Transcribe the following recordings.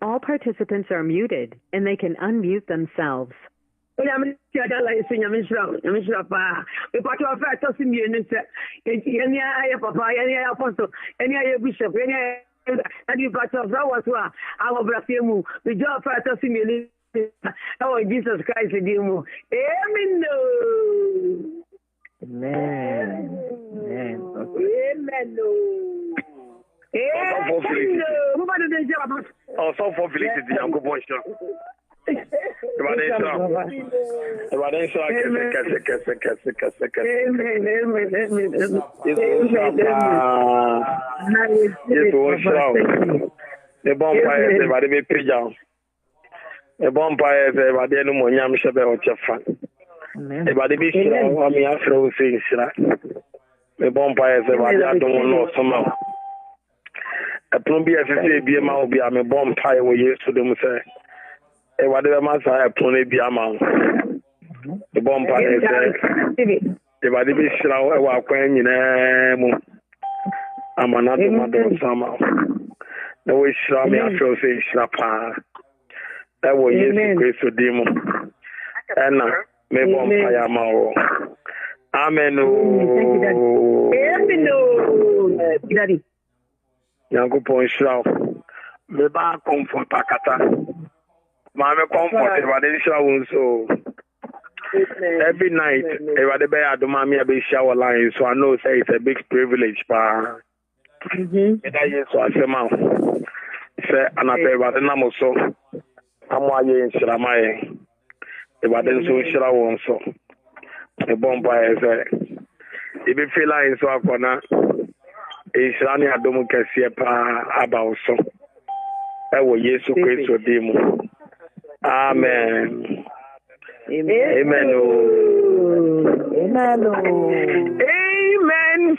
All participants are muted, and they can unmute themselves. I'm Jesus Christ, amen. A bonfire is a Badenu Monyam Shabe or Chafan. A Badibisha, or me afro saying, a bonfire is a Badadu no summer. A plumby as a BMA will be a bonfire we used to them say. A whatever must I have Tony Biama. The bonfire is a Badibisha, a Queen in a I'm another mother summer. The way Shami afro saying, Shrapa. That was Jesus Christ demo. And me bomb fire mao. Amen. Daddy. Yango point shroud. Me ba comfort pakata. Ma me comfort but then shower so. Every night, if I be adoma me be shower line, so I know say it's a big privilege pa. That is so I say ma. Say anape ba na mo so. Amaye in Shiramaye. If I didn't so Shira won so. A bonfire is a. If you feel like so, I'm gonna. It's running a domo Cassia about so. That was Jesus Christ or demo. Amen. Amen. Amen. Amen.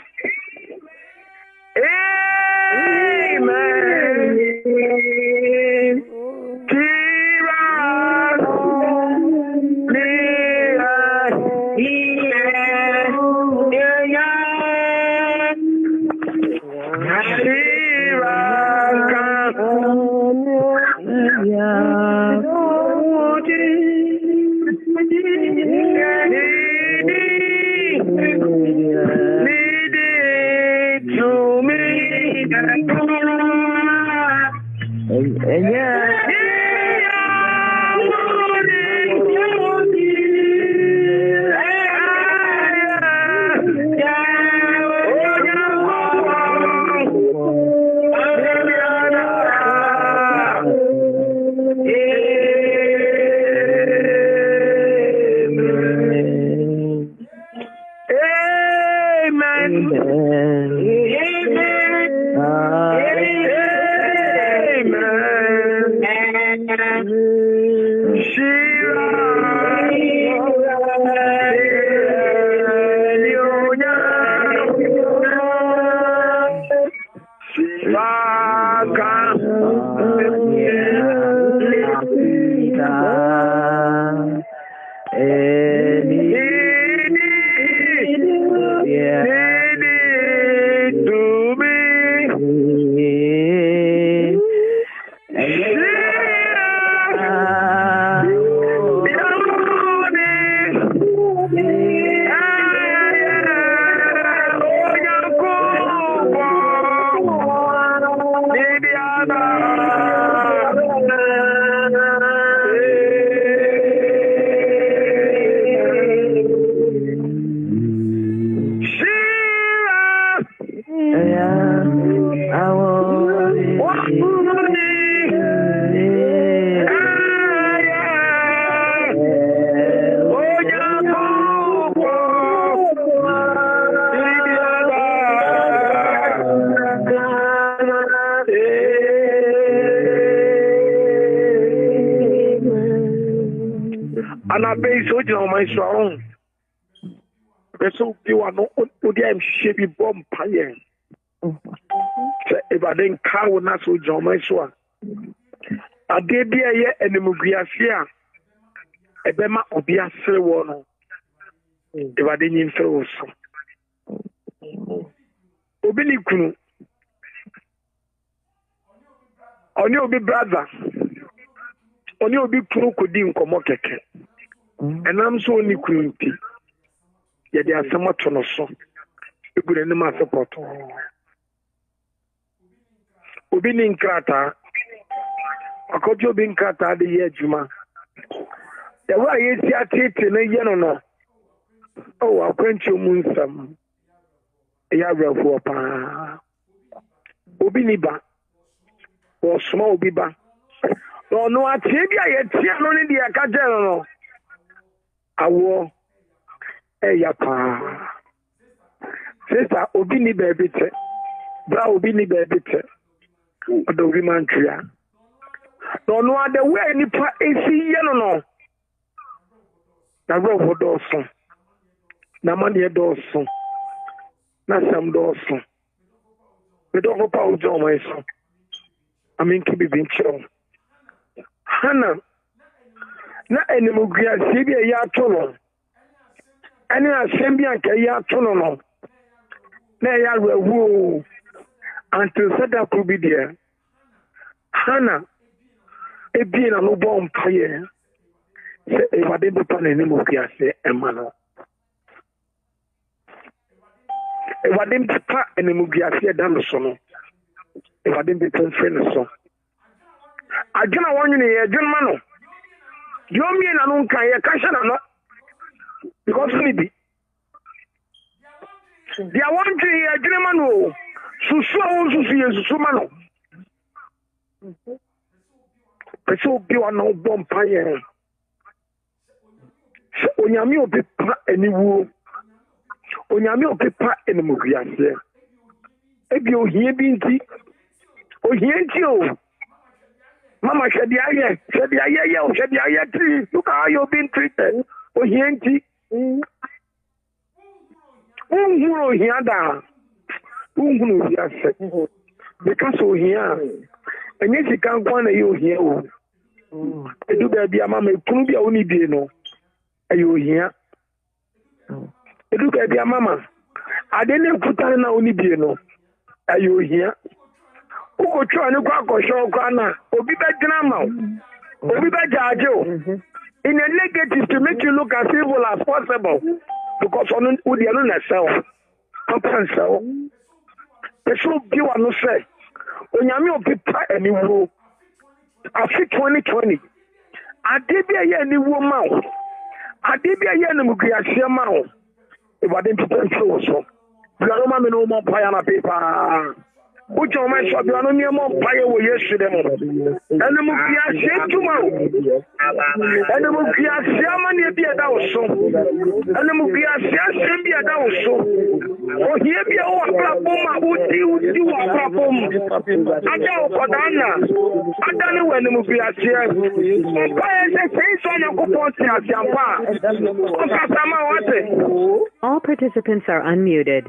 And I base on my strong. So you are not them shabby bomb pie. If I didn't cow not so John my swan. ade bi eye enemuguase a ebema obi asere wo no ewade nyimfere wo so obi ni kunu oni obi brother oni obi kunu kodi nkomo keke enam so oni kunu nti ye de asamato no so egure ne ma support obi ni nkrata akojo bi nkrata de ye adwuma ya wa ye ti atete na ye no no o akwanchi omunsam ya brafo pa obi ni ba o sma obi ba no atie bia ye tie no ni de aka je no awo ya pa sister obi ni ba bite bra obi ni ba bite odo bi man tria no ade we ni pa esi ye no na go do so na mane do so na sam do so we do go pa o jo mo so amen ki bi bincho hana na enemuguase bi ya to no ani asem bi anka ya to no na ya rewu until sada could be there hana ebi na no bom paye se e wade be pa na enemuguase emano e wade be pa enemuguase da no so no e wade be pa friend so agena wonyu ne ye dwunma no yomi na no nkan ye kasha na no because ni bi dia wonju ye dwunma no susu o susu ye susu ma no peso bi wa no bom pa ye onyame obi pa eniwu onyame obi pa enemuguase ebi ohie bi nti ohie nti o mama shedi aye ye o shedi aye ti look how you been treated ohie nti unhuro hiada unhuro hiase because ohia enye sika nkwa na ye ohia o edu ba bia mama ekunu bia oni bie no aye ohia edu ba bia mama ade ne kuta na oni bie no aye ohia uko chwa ni kwa kosho kwa na obi be gina ma obi be judge o in a negative to make you look as evil as possible because on udi anu na sell pampan sell peso bi wa no say onyame obi pa eni wo afi 2020 ade bi aye eni wo ma o ade bi aye eni muguase ma o e wade mpitan so so bi anu ma me no mo pa ya na paper ucho ma so bi anu mi mo pa ye wo yesu dem enu muguase tuma o enu muguase amane bi eda wo so enu muguase asem bi eda wo so o hie bi o aprapom a udi wo aprapom aja o kodana adane we enu muguase o pa ye se so na ko ponti asiampa o kasa ma wate. All participants are unmuted.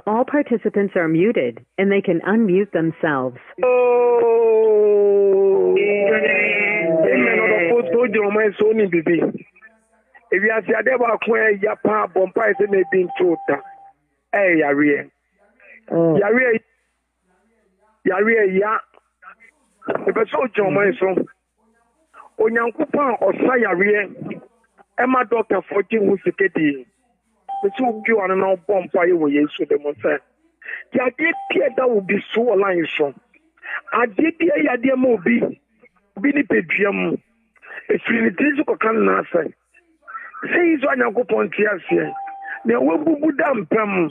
All participants are muted, and they can unmute themselves. If you are the other one, you are part of Bompire, they may be in Chota. Hey, Yari. Ya. If I saw John Mason, Onyankupa or Sayari, Emma Doctor 14 who's the kitty. The two you are now Bompire with you, so they must say. Ya did that would be so aligned. I did the idea more be Billy Pedrium. If you need to come now, say. Say is one of Pontias here. Now, what would damn pam?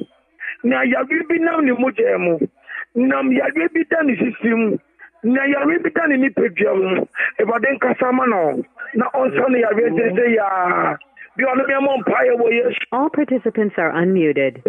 Now, you will be now in the Mojamo. Now, you will be done in the system. Now, you will be done in the Pedrium. If I didn't Casamano, now on Sunday, I will say, you want to be a Mompire. All participants are unmuted.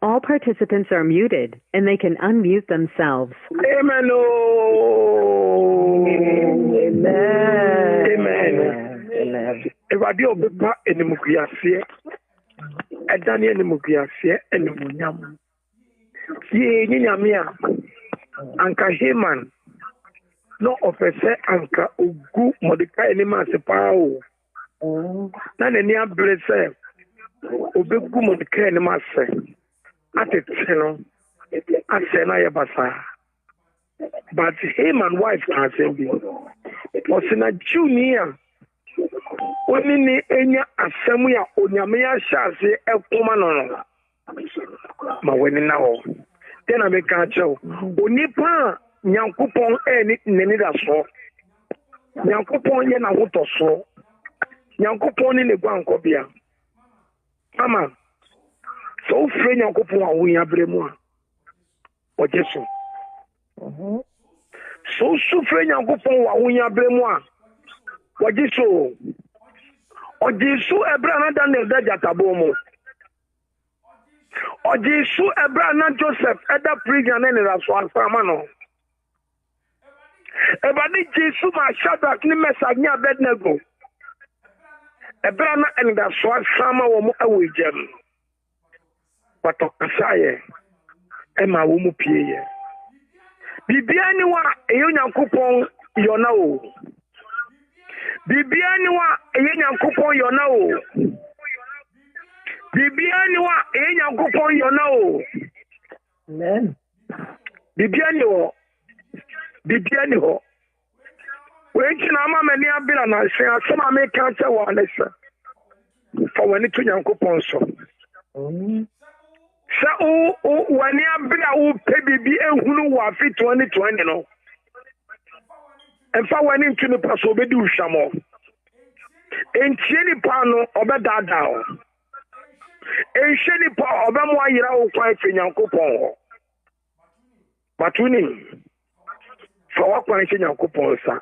All participants are muted, and they can unmute themselves. Amen. Amen. Everybody obepa enemukuase. Edani enemukuase enemunyam. Ye nyamia anka Haman no ofese anka ogu Mordecai enema sepao. Na nani abrese obegu Mordecai enema se. Atete no ase na yebasa. But Haman wife can say be. Osina junior onini enya asemu ya onyame ya hyase ekoma no ma weni na ho tena me ka chew onipa nyankopon eni neni da so nyankopon ye na hoto so nyankopon ni ne gwanko bia mama so fre nyankopon a wo ya bremu a ojeso so fre nyankopon wa wo ya bremu a ojeso ojisu ebra na Daniel dajatabo mo ojisu ebra na Joseph eda prison na ne raso asama no ebani jisu ma Shadrach ni Meshach ni Abednego ebra na enda so asama wo mo awejem pato asaye ema wo mo pieye bibia ni wa eyo Nyankopon yona o bibia ni wa eye Nyankopon yona o bibia ni wa eye Nyankopon yona o amen bibia ni ho we china mama ni abira na se asema me kan che wa lesa for when to Nyankopon so sa o wani abira wo pe bibi ehunu wa fi 2020 no emfa wani ntunu paso obedi ushamo enchieni pa no obedada o enchieni pa obemo ayira wo kwan fi Nyankopon ho batuni for what kwan fi Nyankopon sa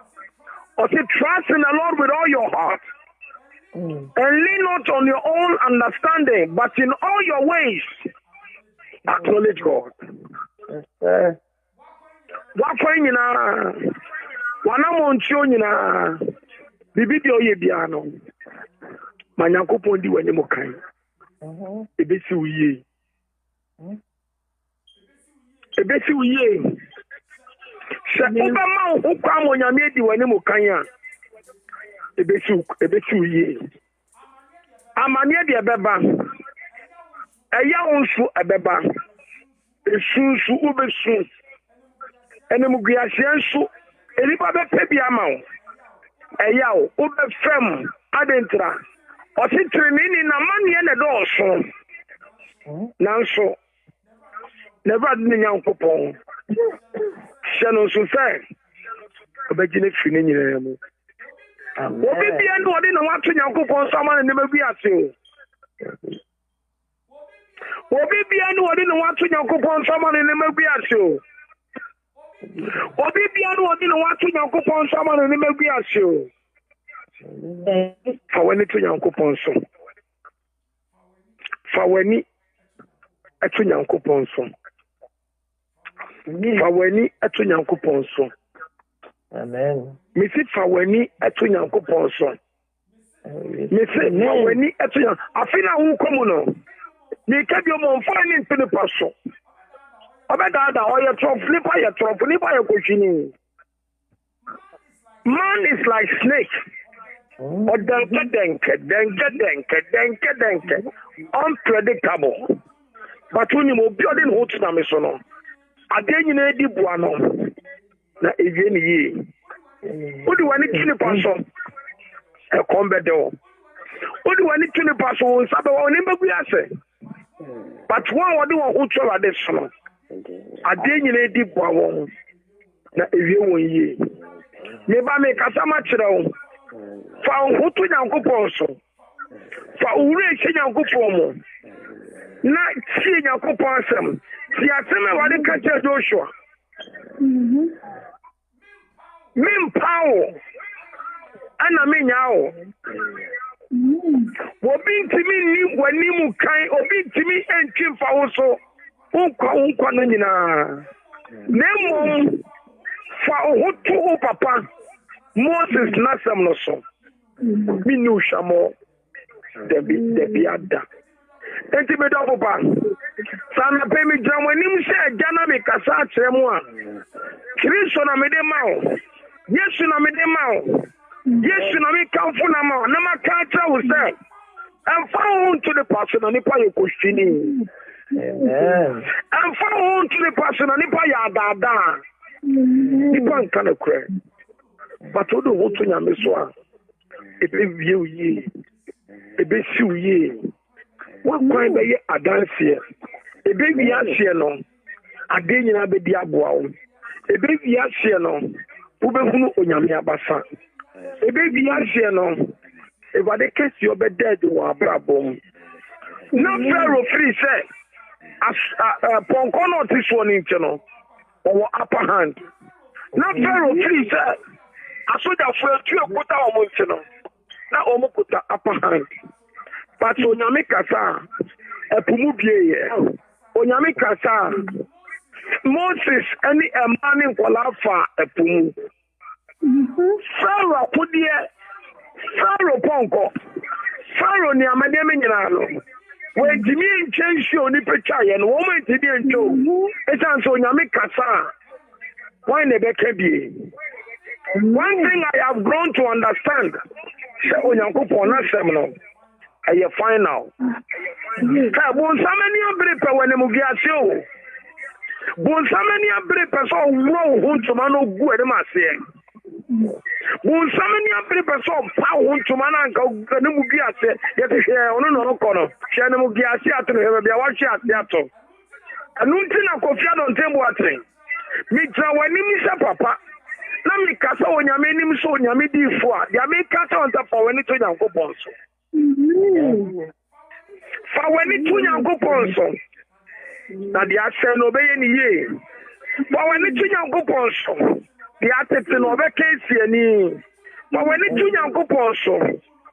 or say trust in the Lord with all your heart and lean not on your own understanding but in all your ways acknowledge God what kwan nyina wana monchio nyina bibi oye bia no Nyankopon di wani mo kan ebesi uye se oba ma ho kwa mo nyame di wani mo kan a ebesi uye amane de beba eya onsu ebeba esunsu ubesu enemuguase nsu elipa be pebi amawo eya o obe fem adentra o si trini na mane ne do so nanso never did Nyankopon shano so say obegine fini nyina mu obi bia no odi na wato Nyankopon so ma ne magu ase o obi bia no odi na wato Nyankopon so ma ne magu ase o obi bia no odi na wato Nyankopon so ma ne magu ase o fa wani to Nyankopon so fa wani eto Nyankopon so fa wani eto Nyankopon so amen me sit fa wani eto Nyankopon so me say fa wani eto afina hu komu no me ka bi mo mfa ni mpene paso obeda oye troflipa ye kohwini man is like snake or denke unpredictable but when you building hot na me so no ade nyina di bua no na ewie ni yi odi wani tini paso e kombedo odi wani tini paso sabe wa oni bagu ase but one odi won ho twa ade so no ade nyina di bua won na ewie won yi me ba me kasama kire wo fa ho to Nyankopon so fa ure che Nyankopon mo na tie Nyankopon asem ti asem wade ka che Joshua min pawo ana min yawo wo obi ntimi ni wani mu kan obi ntimi entwi fa wo so unkwa no nyina nemo fa ohoto papa Moses nasam no so minu shamo debi ada enti me do papa sana pe mi jamanim se jana me kasa kire mu a Kristo na me de mawo Yesu na me de mawo Yesu na me kamfo na mawo na maka tra wo se and found to the person and nipa you question. And found to the person and nipa ya dada. Nipa nkana kure. But odo wotu nyame so a ebe vie yi. Ebe si yi. Wa kwan be ye adanse. Ebe wi ase no. Ade nyina be di aboa wo. Ebe wi ase no. Wo be hunu onyame abasa. Ebe wi ase no. If I case you be dead, you are brabom. No Pharaoh free say, as Ponkono this one in channel or upper hand. No Pharaoh free say, as so that for 2 quarter of month, now almost put the upper hand. But Onyamikasa, a Pumubie, Onyamikasa, Moses, any a man in Kwalafa, a Pumu. Pharaoh put the Pharaoh Ponko. Pharaoh ni amademe nyina no. We jimi nchenshi oni pecha ye no woman ti die ncho. Esan so nyame kasa. Why ne beka bie? One thing I have grown to understand, se onyankopon na sem no. Eye final. Ka bon samani abrepe wene mu giase o. Bon samani abrepe so wo huntuma no gu edema se. Bon samani abrepe so pa huntuma na nka ne mu giase ye te hwe ono no kono. Hwe ne mu giase ato no he bia wa hwe ase ato. Anu nti na kofia don tembo atre. Mi tra wani mi sa papa. Na mi kasa onyame nim so onyame difo a. Ya mi kasa on ta for wani to Nyankopon so. Fa wani to Nyankopon so. Na dia se no be ye ni ye. Fa wani to Nyankopon so. Dia tete no be kesi ani. Fa wani to Nyankopon so.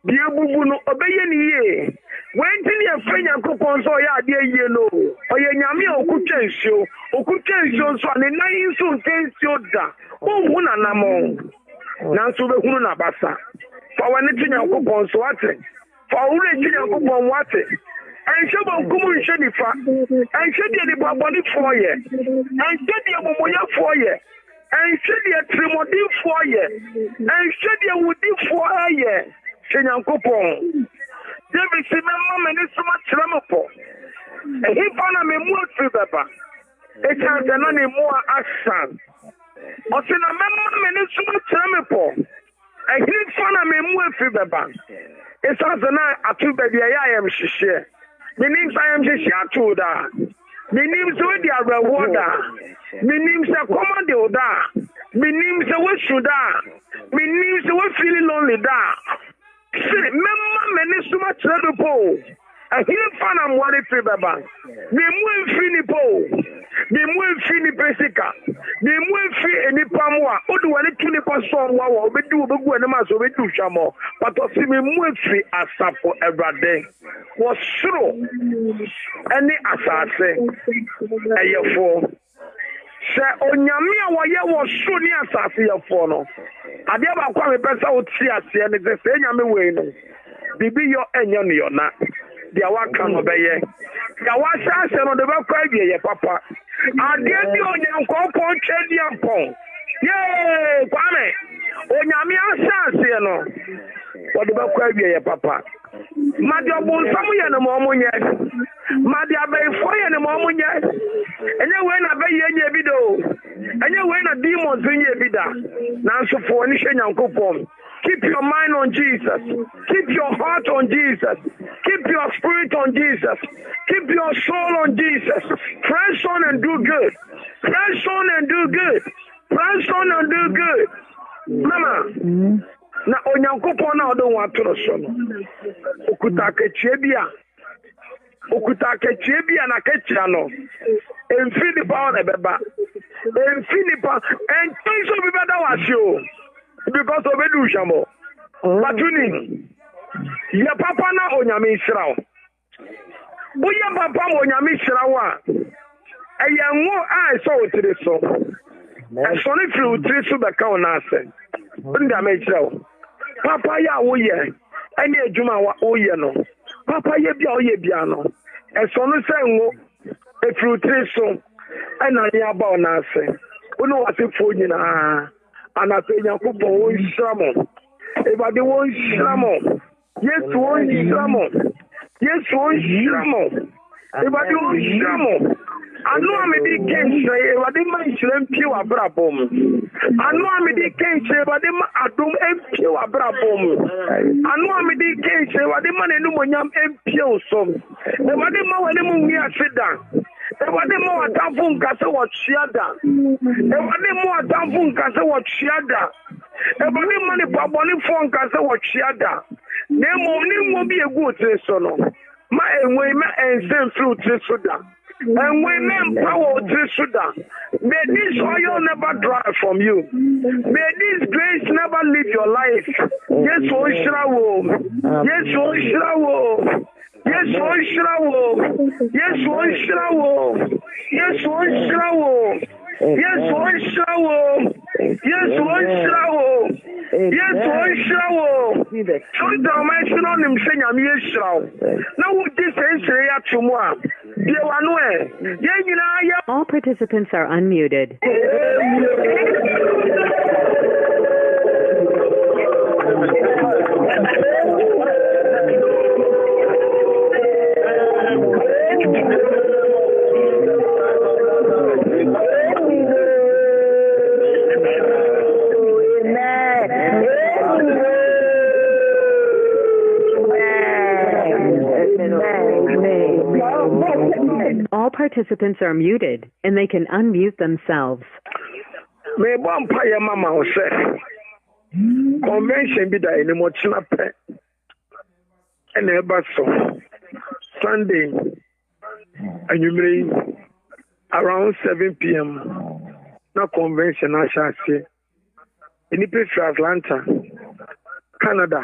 Dia bubu no obeye ni ye. Wenti ni afre Nyankopon so ya ade ye no. Oye nyame okutensio so ne nan so tensio da. Ohu na namo. Nanso be hunu na basa. Fa wani to Nyankopon so ate. Fa ure to Nyankopon wate. Enche bo kumu nche nifa. Enche die ni baboni fo ye. Enche die momonya fo ye. Enche die trimodi fo ye. Enche die wudi fo ye. Che Nyankopon. David si memma me ni suma trempo. E hipa na me mu atri baba. E chance na ni mu asan. O se na memma me ni suma trempo. E hipa na me mu atri baba. E chance na atu baby ya am hihye. Me nim say am hihye atu da. Me nim say we dia reward da. Me nim say command o da. Me nim say we should da. Me nim say we feel lonely da. See, memma many so much po. A hill fan am worry free baba. Me mu fini po. Me mu fini pesika. Me mu fi eni pamwa. Odu wale tuni pa so wa wa obedu obegu ene ma so obedu hwamo. But o si me mu fi asapo ebrade. Wo suro eni asase. Eyefo. Se onyame a woye wo so ni asase yefo no. Ade ba kwa me pesa wo ti ase ne se nyame we no. Bibi yo enyo ne yo na. Dia waka no beye. Ya wa sha se no de ba kwa bie ye papa. Ade bi onyankopon twedi ampon. Ye kwame. Onyame asase no. Wo de ba kwa bie ye papa. Madi obunsamu ye ne mo munye. Madi abayfo ye ne mo munye. Enye we na be ye nye bido. Enye we na demons nye bida. Na nso fo ni hwe Nyankopon. Keep your mind on Jesus. Keep your heart on Jesus. Keep your spirit on Jesus. Keep your soul on Jesus. Press on and do good. Press on and do good. Press on and do good. Mama. Na Onyankopon na odo wa toro so no. Okuta kechie bia na kechia no. Emfi ni pa na beba. Emfi ni pa en so bi beda wa sio. Because of Edu Shamo. Batuni. ya papa na onyame nhyira wo boye papa mo onyame nhyira wo a eyanwo a so otire so so ne firi otire so be ka wo na ase nda me nhyira wo papa ya wo ye ene adwuma wo ye no papa ye bia wo ye bia no so no se nwo efiri otire so ena ya ba wo na ase ono wasefo nyina anape nyankopon wo nhyira mo ebade wo nhyira mo Yesu wo nhyira mo Yesu wo nhyira mo ebade wo nhyira mo anu amedi kenche ebade ma nhyira mpie wa brabom anu amedi kenche ebade ma adom mpie wa brabom anu amedi kenche ebade ma nenu monyam mpie osom ebade ma wale mu nwi aseda ebade ma watamfu nkase wo chiada ebade ma watamfu nkase wo chiada ebade ma ne baboni fo nkase wo chiada Nemo ni mo bi egu otire so no ma enwe ma ensem fruit so da enwe men power otire so da may this oil never dry from you may this grace never leave your life yes o shirawo yes o shirawo yes o shirawo yes o shirawo yes o shirawo yes o shirawo yes o shirawo yes o shirawo so my son him say nyame yeshirawo na wo dis say ya tumu a ye wanu ye nyina ya. All participants are unmuted. All participants are muted, and they can unmute themselves. Me bompa ya mama o se convention bi da ene mo china pe ene eba so Sunday anyumre around 7 p.m. na convention na shase eni pe from Atlanta, Canada,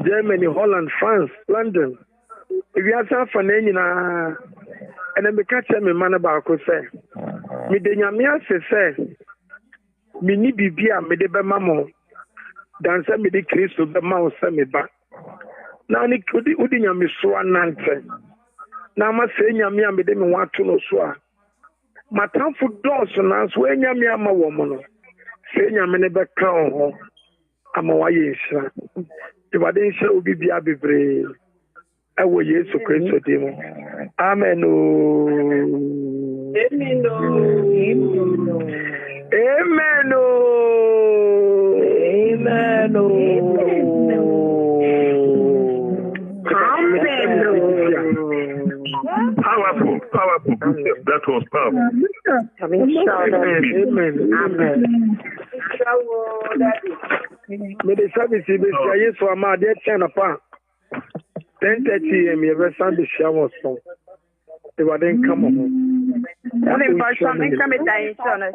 Germany, Holland, France, London. If you are for na and then catch me man ba ko say me de nyame ase say me ni bibia me de be mamo dan say me de Kristo be ma o say me ba na ni udi nyame so anante na ma say nyame a me de me wato no so a matamfo dos na so nyame ama wo mo no say nyame ne be kan ho ama wa ye nhyira de ba de nhyira obi bia bebre awo Yesu Kristo dimo. Amen. Amen. Amen. Powerful. That was powerful. Amen. May the service be Yesu ama de chana pa. 10:30 a.m. Every Sunday shower song. They were then come on. Only for some income dying son of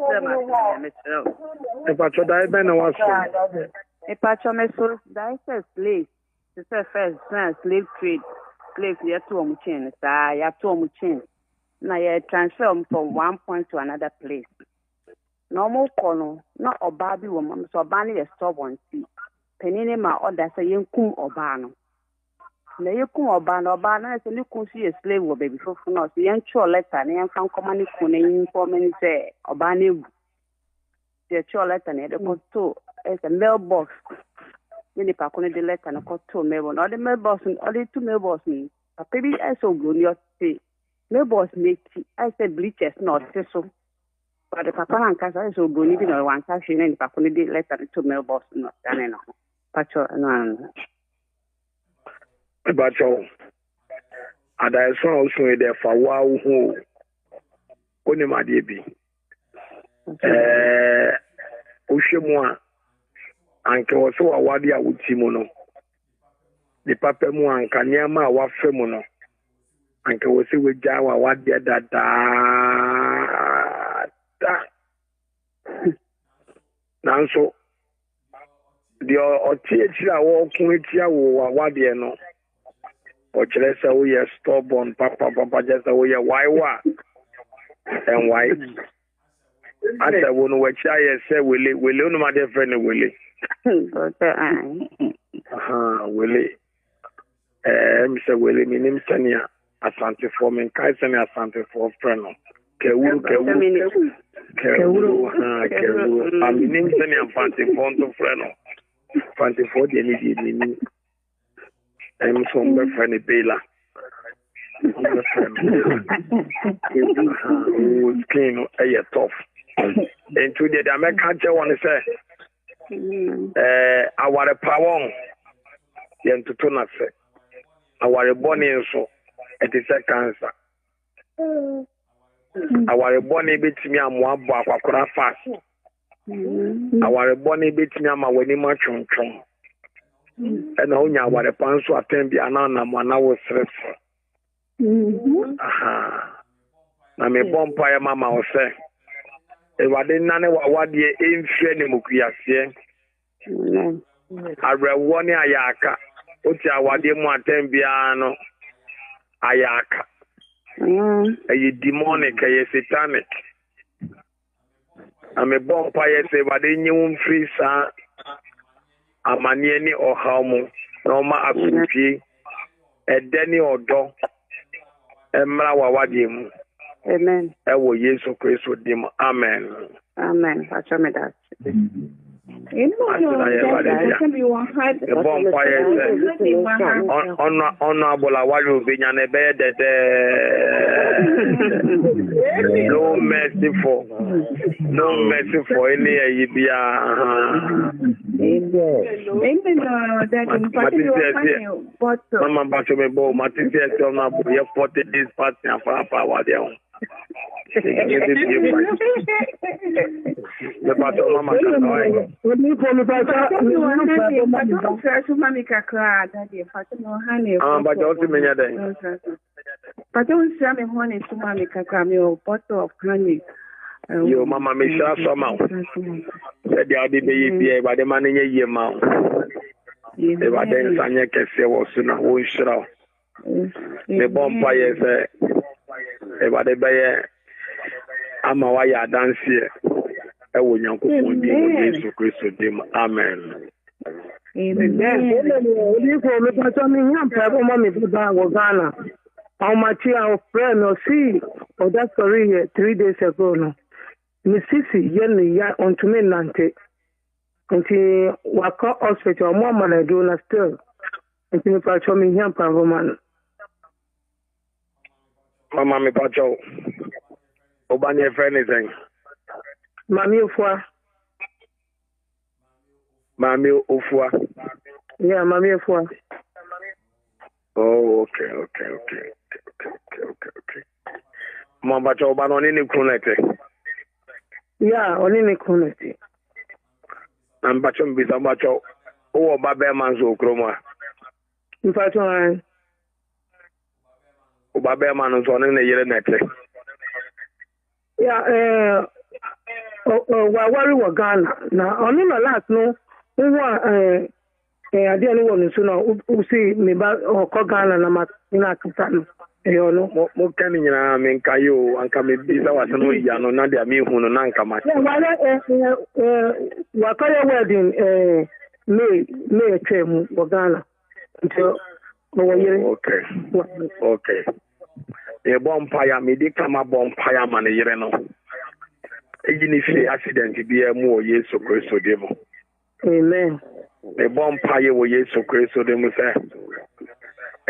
If I try to die, was a patch on my soul, die says slave. The first slave trade. Slave, you have 2 chains. I have 2 chains. Now you transfer from one point to another place. Normal colonel, not a baby woman, so banning a stubborn sea. Penny ma order say young coon or barno. Na yeku oba na se ni kun si slave wo baby fofu na so yen cho letter na yen fan command kun na information say oba na egu the cho letter na de ko to as a mailbox ni pa kun de letter na ko to mailbox na the mailbox or the 2 mailbox ni papa bi I so go ni o say mailbox make I say bleachers na o so but the papa na kasa so go ni bi na wan ka hwe na ni pa kun de letter to mailbox no dan no pacho no But and I saw also there for wow who only my baby. Ushemwa anke waso awadi a utimono. The papa mu anka nyama wa femono. Anke wasi weja wa wadi da. Nanso the Otia or Kuitia or Wadiano. Or Chelesa, we are stubborn, Papa, just we are why. And why? I said, when we say, Willie, we learn my dear friend, Willie. Willie. Mr. Willie, my name is Tanya. Asante for me, Kaisani Asante for friend. Kewu. I'm name Tanya Asante for friend. Asante for the need. I'm some friend Bela. Skin a tough. And today the American want to say, our power, yen to turn us. Our bonnie so it is a cancer. Our bonnie bit me a more bakura fast. Our bonnie bit me a wenima chum. And only our pants to attend the anana man I was stressful. Na me bompa mama o se e wade nane wade emfie ne mukuase arewo ne ayaka oti awade mu atembia no ayaka ayi demonic ayi satanic na me bompa se wade nyum free sa amanie ni ohamu no ma akufie edeni odo emra wawade mu. Amen. Ewo Yesu Kristo dim. Amen. Amen. Pacha me that. Honorable Awalu Binyane Bede. No mercy for any Ibia. Mama Bachome Bo, Matisia Tona, we have 40 days past and for our day. The battle Mama but also many days. But don't say me honey to Mammy Kakami or bottle of honey. Your Mama may share some out. Said the other day, by the money a year mount. They were then Sanya Cassia was sooner, won't show. The bonfire say, about the bayer. I'm a wire dance here. I will young Jesus Christ with him. Amen. How much our friend or see, or that's story here 3 days ago. No, Mississippi, Yenny, on to me, Nante. Until Waka Hospital, Mama, I do not still. Until you patch me here, Pavoman. Mama, me patcho. Obani, if anything. Mammy Ufwa. Mammy Ufwa. Yeah, Mammy Ufwa. Oh, okay. Mama patcho, but on any connected. Yeah, on any connected. I'm patching with a patcho. Oh, Babaman's Okroma. In fact, Babaman is on in a year next. Yeah, worry wa Ghana. Now, only my last no, I didn't want to know who see me back or Ghana and I'm not concerned. You know, more coming in. I mean, Kayo and come in. This was no Yano, not the Amihu, Nankama. Wakaya wedding, May term for Ghana until okay. A bonfire, me de come a bonfire man, you know. Even if the accident be a more yes, so Christo demo. Amen. A bonfire will yes, so Christo demo say.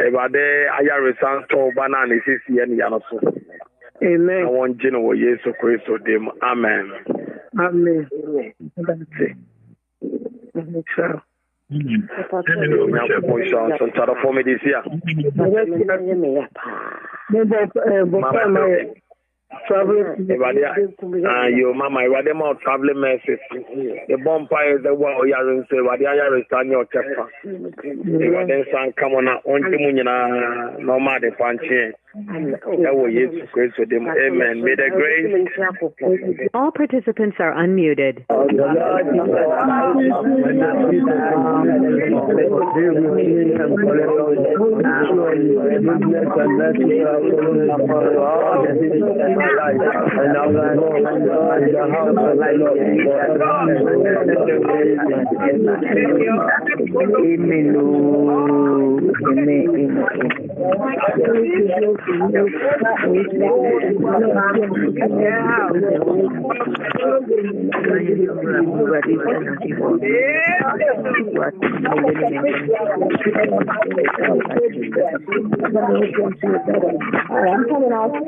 About there, I resent to banana is and Yanoso. Amen. I want General yes, so Christo demo. Amen. Amen. That's it. Sure. For me this year. Your mama, you are the more traveling message. The bonfire is the one you are in, say, what the other is on your chapter. You are then son come on, no matter punching. That was Jesus Christ with them. Amen. May the grace. All participants are unmuted. I'm coming out to